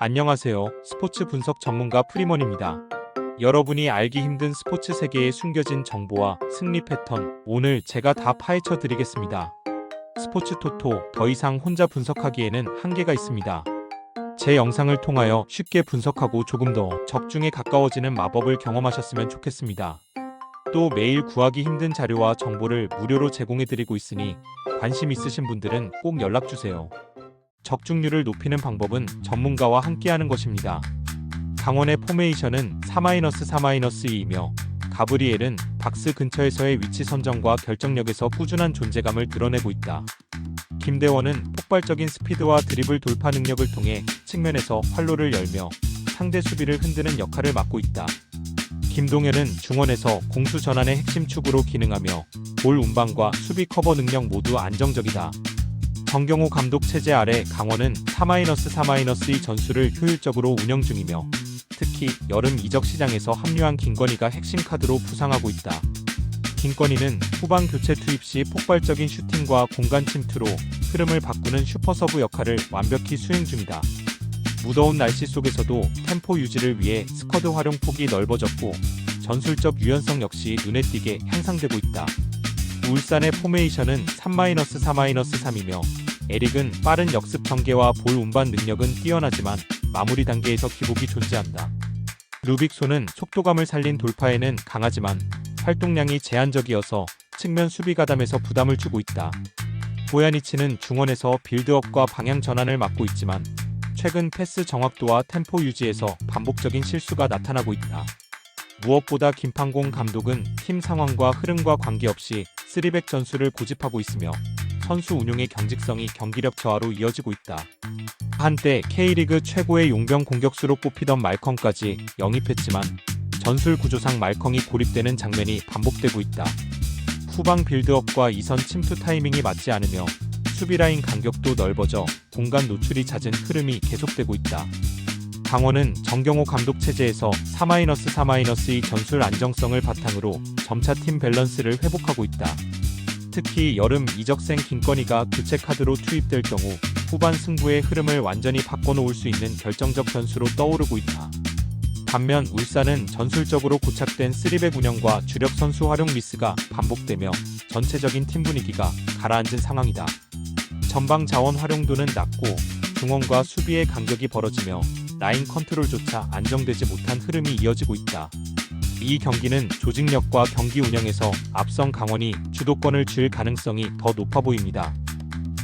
안녕하세요. 스포츠 분석 전문가 프리먼입니다. 여러분이 알기 힘든 스포츠 세계의 숨겨진 정보와 승리 패턴, 오늘 제가 다 파헤쳐 드리겠습니다. 스포츠 토토, 더 이상 혼자 분석하기에는 한계가 있습니다. 제 영상을 통하여 쉽게 분석하고 조금 더 적중에 가까워지는 마법을 경험하셨으면 좋겠습니다. 또 매일 구하기 힘든 자료와 정보를 무료로 제공해 드리고 있으니 관심 있으신 분들은 꼭 연락주세요. 적중률을 높이는 방법은 전문가와 함께하는 것입니다. 강원의 포메이션은 4-4-2이며 가브리엘은 박스 근처에서의 위치 선정과 결정력에서 꾸준한 존재감을 드러내고 있다. 김대원은 폭발적인 스피드와 드리블 돌파 능력을 통해 측면에서 활로를 열며 상대 수비를 흔드는 역할을 맡고 있다. 김동현은 중원에서 공수 전환의 핵심 축으로 기능하며 볼 운반과 수비 커버 능력 모두 안정적이다. 정경호 감독 체제 아래 강원은 4-4-2 전술을 효율적으로 운영 중이며 특히 여름 이적 시장에서 합류한 김건희가 핵심 카드로 부상하고 있다. 김건희는 후반 교체 투입 시 폭발적인 슈팅과 공간 침투로 흐름을 바꾸는 슈퍼서브 역할을 완벽히 수행 중이다. 무더운 날씨 속에서도 템포 유지를 위해 스쿼드 활용 폭이 넓어졌고 전술적 유연성 역시 눈에 띄게 향상되고 있다. 울산의 포메이션은 3-4-3이며 에릭은 빠른 역습 전개와 볼 운반 능력은 뛰어나지만 마무리 단계에서 기복이 존재한다. 루빅손은 속도감을 살린 돌파에는 강하지만 활동량이 제한적이어서 측면 수비 가담에서 부담을 주고 있다. 보야니치는 중원에서 빌드업과 방향 전환을 맡고 있지만 최근 패스 정확도와 템포 유지에서 반복적인 실수가 나타나고 있다. 무엇보다 김판공 감독은 팀 상황과 흐름과 관계없이 3백 전술을 고집하고 있으며 선수 운용의 경직성이 경기력 저하로 이어지고 있다. 한때 K리그 최고의 용병 공격수로 꼽히던 말컹까지 영입했지만 전술 구조상 말컹이 고립되는 장면이 반복되고 있다. 후방 빌드업과 이선 침투 타이밍이 맞지 않으며 수비라인 간격도 넓어져 공간 노출이 잦은 흐름이 계속되고 있다. 강원은 정경호 감독 체제에서 4-4-2 전술 안정성을 바탕으로 점차 팀 밸런스를 회복하고 있다. 특히 여름 이적생 김건희가 교체 카드로 투입될 경우 후반 승부의 흐름을 완전히 바꿔놓을 수 있는 결정적 변수로 떠오르고 있다. 반면 울산은 전술적으로 고착된 3백 운영과 주력 선수 활용 미스가 반복되며 전체적인 팀 분위기가 가라앉은 상황이다. 전방 자원 활용도는 낮고 중원과 수비의 간격이 벌어지며 라인 컨트롤조차 안정되지 못한 흐름이 이어지고 있다. 이 경기는 조직력과 경기 운영에서 앞선 강원이 주도권을 쥘 가능성이 더 높아 보입니다.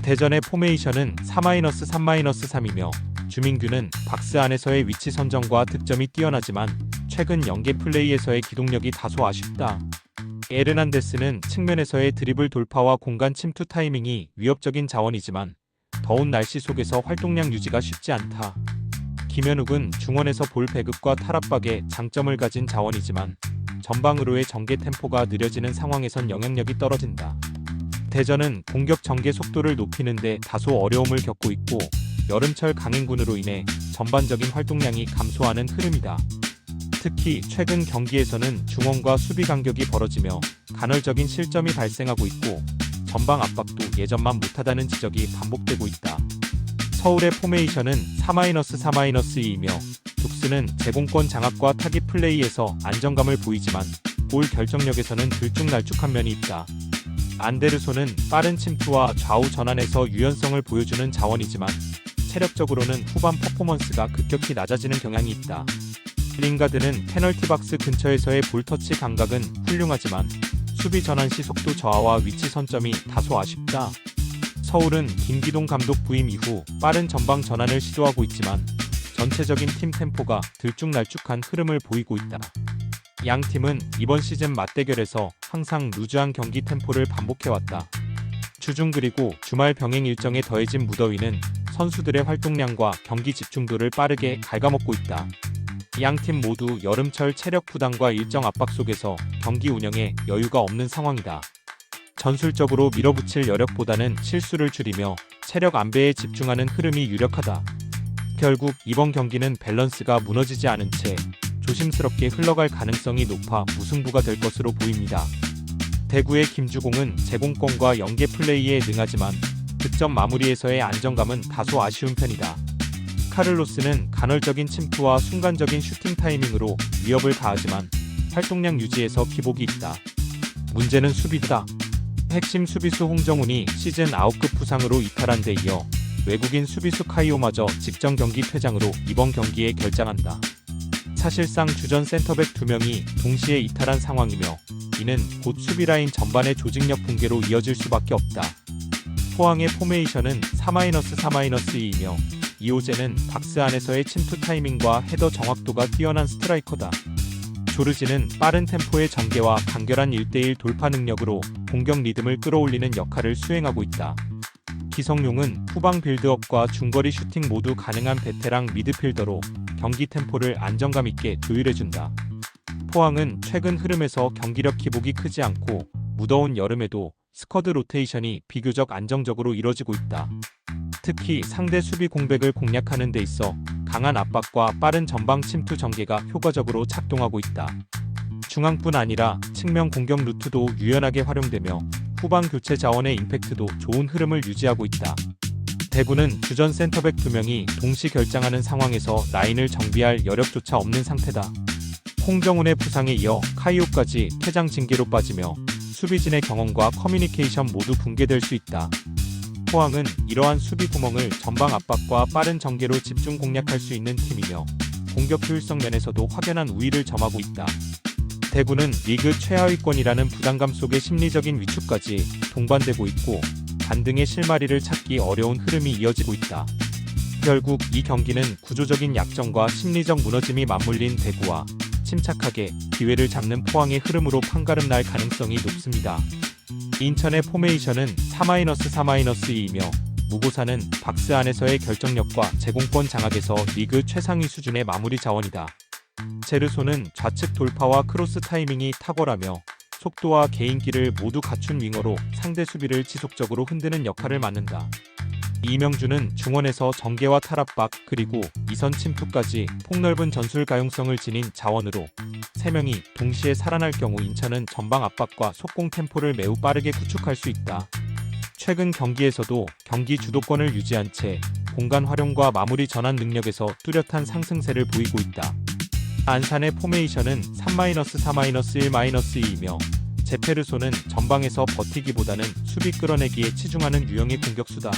대전의 포메이션은 3-3-3이며 주민규는 박스 안에서의 위치 선정과 득점이 뛰어나지만 최근 연계 플레이에서의 기동력이 다소 아쉽다. 에르난데스는 측면에서의 드리블 돌파와 공간 침투 타이밍이 위협적인 자원이지만 더운 날씨 속에서 활동량 유지가 쉽지 않다. 김현욱은 중원에서 볼 배급과 탈압박에 장점을 가진 자원이지만 전방으로의 전개 템포가 느려지는 상황에선 영향력이 떨어진다. 대전은 공격 전개 속도를 높이는 데 다소 어려움을 겪고 있고 여름철 강행군으로 인해 전반적인 활동량이 감소하는 흐름이다. 특히 최근 경기에서는 중원과 수비 간격이 벌어지며 간헐적인 실점이 발생하고 있고 전방 압박도 예전만 못하다는 지적이 반복되고 있다. 서울의 포메이션은 4-3-2이며 둑스는 제공권 장악과 타깃 플레이에서 안정감을 보이지만 골 결정력에서는 들쭉날쭉한 면이 있다. 안데르손은 빠른 침투와 좌우 전환에서 유연성을 보여주는 자원이지만 체력적으로는 후반 퍼포먼스가 급격히 낮아지는 경향이 있다. 링가드는 페널티 박스 근처에서의 볼터치 감각은 훌륭하지만 수비 전환 시 속도 저하와 위치 선점이 다소 아쉽다. 서울은 김기동 감독 부임 이후 빠른 전방 전환을 시도하고 있지만 전체적인 팀 템포가 들쭉날쭉한 흐름을 보이고 있다. 양 팀은 이번 시즌 맞대결에서 항상 루즈한 경기 템포를 반복해왔다. 주중 그리고 주말 병행 일정에 더해진 무더위는 선수들의 활동량과 경기 집중도를 빠르게 갉아먹고 있다. 양 팀 모두 여름철 체력 부담과 일정 압박 속에서 경기 운영에 여유가 없는 상황이다. 전술적으로 밀어붙일 여력보다는 실수를 줄이며 체력 안배에 집중하는 흐름이 유력하다. 결국 이번 경기는 밸런스가 무너지지 않은 채 조심스럽게 흘러갈 가능성이 높아 무승부가 될 것으로 보입니다. 대구의 김주공은 제공권과 연계 플레이에 능하지만 득점 마무리에서의 안정감은 다소 아쉬운 편이다. 카를로스는 간헐적인 침투와 순간적인 슈팅 타이밍으로 위협을 가하지만 활동량 유지에서 기복이 있다. 문제는 수비다. 핵심 수비수 홍정훈이 시즌 9급 부상으로 이탈한 데 이어 외국인 수비수 카이오마저 직전 경기 퇴장으로 이번 경기에 결장한다. 사실상 주전 센터백 2명이 동시에 이탈한 상황이며 이는 곧 수비라인 전반의 조직력 붕괴로 이어질 수밖에 없다. 포항의 포메이션은 4-4-2이며 이호재는 박스 안에서의 침투 타이밍과 헤더 정확도가 뛰어난 스트라이커다. 조르지는 빠른 템포의 전개와 간결한 1대1 돌파 능력으로 공격 리듬을 끌어올리는 역할을 수행하고 있다. 기성용은 후방 빌드업과 중거리 슈팅 모두 가능한 베테랑 미드필더로 경기 템포를 안정감 있게 조율해준다. 포항은 최근 흐름에서 경기력 기복이 크지 않고 무더운 여름에도 스쿼드 로테이션이 비교적 안정적으로 이뤄지고 있다. 특히 상대 수비 공백을 공략하는 데 있어 강한 압박과 빠른 전방 침투 전개가 효과적으로 작동하고 있다. 중앙뿐 아니라 측면 공격 루트도 유연하게 활용되며 후방 교체 자원의 임팩트도 좋은 흐름을 유지하고 있다. 대구는 주전 센터백 2명이 동시 결장하는 상황에서 라인을 정비할 여력조차 없는 상태다. 홍정훈의 부상에 이어 카이오까지 퇴장 징계로 빠지며 수비진의 경험과 커뮤니케이션 모두 붕괴될 수 있다. 포항은 이러한 수비 구멍을 전방 압박과 빠른 전개로 집중 공략할 수 있는 팀이며 공격 효율성 면에서도 확연한 우위를 점하고 있다. 대구는 리그 최하위권이라는 부담감 속의 심리적인 위축까지 동반되고 있고 반등의 실마리를 찾기 어려운 흐름이 이어지고 있다. 결국 이 경기는 구조적인 약점과 심리적 무너짐이 맞물린 대구와 침착하게 기회를 잡는 포항의 흐름으로 판가름 날 가능성이 높습니다. 인천의 포메이션은 4-4-2이며 무고사는 박스 안에서의 결정력과 제공권 장악에서 리그 최상위 수준의 마무리 자원이다. 제르소는 좌측 돌파와 크로스 타이밍이 탁월하며 속도와 개인기를 모두 갖춘 윙어로 상대 수비를 지속적으로 흔드는 역할을 맡는다. 이명주는 중원에서 전개와 탈압박 그리고 이선 침투까지 폭넓은 전술 가용성을 지닌 자원으로 3명이 동시에 살아날 경우 인천은 전방 압박과 속공 템포를 매우 빠르게 구축할 수 있다. 최근 경기에서도 경기 주도권을 유지한 채 공간 활용과 마무리 전환 능력에서 뚜렷한 상승세를 보이고 있다. 안산의 포메이션은 3-4-1-2이며 제페르소는 전방에서 버티기보다는 수비 끌어내기에 치중하는 유형의 공격수다.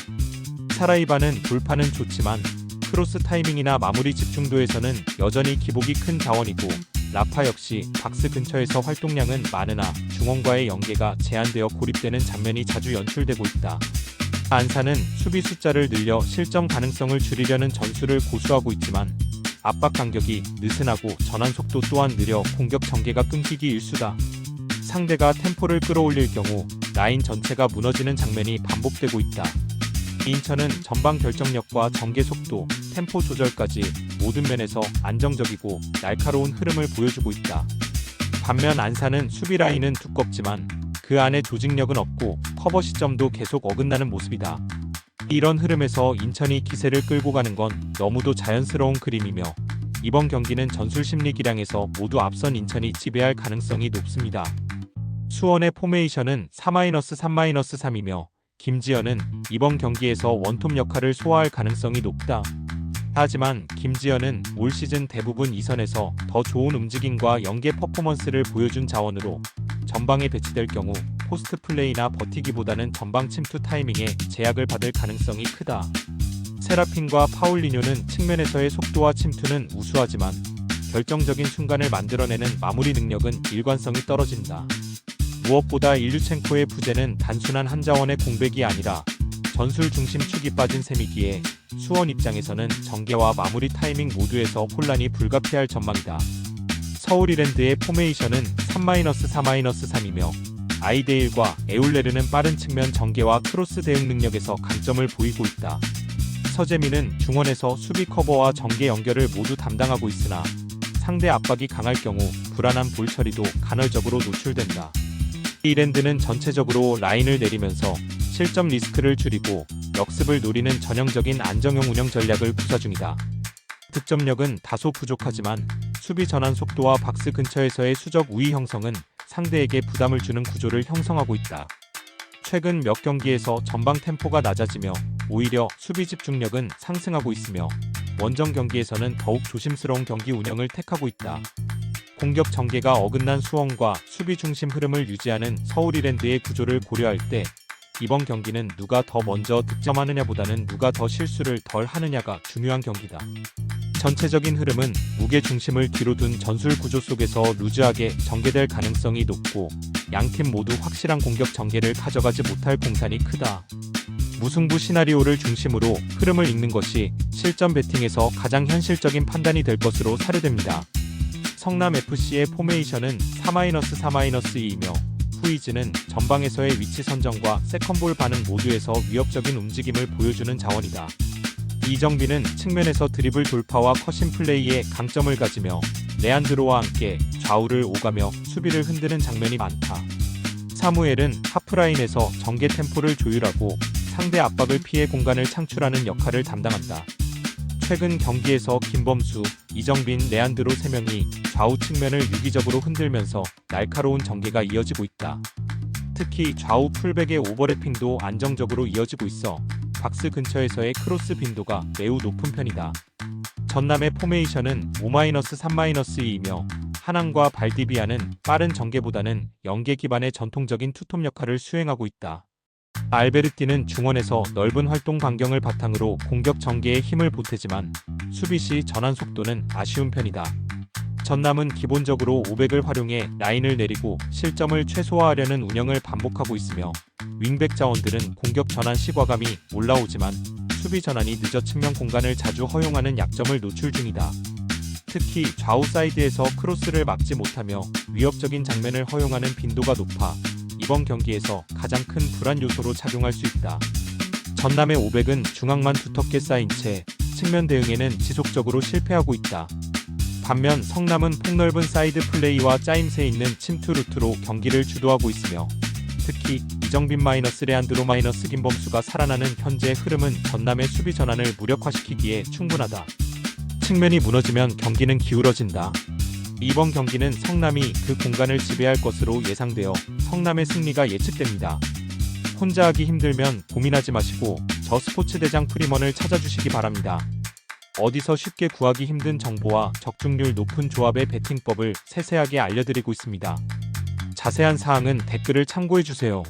사라이바는 돌파는 좋지만 크로스 타이밍이나 마무리 집중도에서는 여전히 기복이 큰 자원이고 라파 역시 박스 근처에서 활동량은 많으나 중원과의 연계가 제한되어 고립되는 장면이 자주 연출되고 있다. 안산은 수비 숫자를 늘려 실점 가능성을 줄이려는 전술을 고수하고 있지만 압박 간격이 느슨하고 전환 속도 또한 느려 공격 전개가 끊기기 일쑤다. 상대가 템포를 끌어올릴 경우 라인 전체가 무너지는 장면이 반복되고 있다. 인천은 전방 결정력과 전개 속도, 템포 조절까지 모든 면에서 안정적이고 날카로운 흐름을 보여주고 있다. 반면 안산은 수비 라인은 두껍지만 그 안에 조직력은 없고 커버 시점도 계속 어긋나는 모습이다. 이런 흐름에서 인천이 기세를 끌고 가는 건 너무도 자연스러운 그림이며 이번 경기는 전술 심리 기량에서 모두 앞선 인천이 지배할 가능성이 높습니다. 수원의 포메이션은 4-3-3이며 김지현은 이번 경기에서 원톱 역할을 소화할 가능성이 높다. 하지만 김지현은 올 시즌 대부분 이선에서 더 좋은 움직임과 연계 퍼포먼스를 보여준 자원으로 전방에 배치될 경우 포스트 플레이나 버티기보다는 전방 침투 타이밍에 제약을 받을 가능성이 크다. 세라핀과 파울리뇨는 측면에서의 속도와 침투는 우수하지만 결정적인 순간을 만들어내는 마무리 능력은 일관성이 떨어진다. 무엇보다 일류첸코의 부재는 단순한 한 자원의 공백이 아니라 전술 중심 축이 빠진 셈이기에 수원 입장에서는 전개와 마무리 타이밍 모두에서 혼란이 불가피할 전망이다. 서울 이랜드의 포메이션은 3-4-3이며 아이데일과 에울레르는 빠른 측면 전개와 크로스 대응 능력에서 강점을 보이고 있다. 서재민은 중원에서 수비 커버와 전개 연결을 모두 담당하고 있으나 상대 압박이 강할 경우 불안한 볼 처리도 간헐적으로 노출된다. 이랜드는 전체적으로 라인을 내리면서 실점 리스크를 줄이고 역습을 노리는 전형적인 안정형 운영 전략을 구사 중이다. 득점력은 다소 부족하지만 수비 전환 속도와 박스 근처에서의 수적 우위 형성은 상대에게 부담을 주는 구조를 형성하고 있다. 최근 몇 경기에서 전방 템포가 낮아지며 오히려 수비 집중력은 상승하고 있으며 원정 경기에서는 더욱 조심스러운 경기 운영을 택하고 있다. 공격 전개가 어긋난 수원과 수비 중심 흐름을 유지하는 서울 이랜드의 구조를 고려할 때 이번 경기는 누가 더 먼저 득점하느냐보다는 누가 더 실수를 덜 하느냐가 중요한 경기다. 전체적인 흐름은 무게 중심을 뒤로 둔 전술 구조 속에서 루즈하게 전개될 가능성이 높고 양팀 모두 확실한 공격 전개를 가져가지 못할 공산이 크다. 무승부 시나리오를 중심으로 흐름을 읽는 것이 실전 배팅에서 가장 현실적인 판단이 될 것으로 사료됩니다. 성남FC의 포메이션은 4-4-2이며 후이즈는 전방에서의 위치 선정과 세컨볼 반응 모두에서 위협적인 움직임을 보여주는 자원이다. 이정빈은 측면에서 드리블 돌파와 컷인 플레이에 강점을 가지며 레안드로와 함께 좌우를 오가며 수비를 흔드는 장면이 많다. 사무엘은 하프라인에서 전개 템포를 조율하고 상대 압박을 피해 공간을 창출하는 역할을 담당한다. 최근 경기에서 김범수, 이정빈, 레안드로 3명이 좌우 측면을 유기적으로 흔들면서 날카로운 전개가 이어지고 있다. 특히 좌우 풀백의 오버래핑도 안정적으로 이어지고 있어 박스 근처에서의 크로스 빈도가 매우 높은 편이다. 전남의 포메이션은 5-3-2이며 하남과 발디비아는 빠른 전개보다는 연계 기반의 전통적인 투톱 역할을 수행하고 있다. 알베르티는 중원에서 넓은 활동 반경을 바탕으로 공격 전개에 힘을 보태지만 수비 시 전환 속도는 아쉬운 편이다. 전남은 기본적으로 500을 활용해 라인을 내리고 실점을 최소화하려는 운영을 반복하고 있으며 윙백 자원들은 공격 전환 시 과감히 올라오지만 수비 전환이 늦어 측면 공간을 자주 허용하는 약점을 노출 중이다. 특히 좌우 사이드에서 크로스를 막지 못하며 위협적인 장면을 허용하는 빈도가 높아 이번 경기에서 가장 큰 불안 요소로 작용할 수 있다. 전남의 500은 중앙만 두텁게 쌓인 채 측면 대응에는 지속적으로 실패하고 있다. 반면 성남은 폭넓은 사이드 플레이와 짜임새 있는 침투 루트로 경기를 주도하고 있으며 특히 이정빈 레안드로 김범수가 살아나는 현재 흐름은 전남의 수비 전환을 무력화시키기에 충분하다. 측면이 무너지면 경기는 기울어진다. 이번 경기는 성남이 그 공간을 지배할 것으로 예상되어 성남의 승리가 예측됩니다. 혼자 하기 힘들면 고민하지 마시고 저 스포츠대장 프리먼을 찾아주시기 바랍니다. 어디서 쉽게 구하기 힘든 정보와 적중률 높은 조합의 베팅법을 세세하게 알려드리고 있습니다. 자세한 사항은 댓글을 참고해주세요.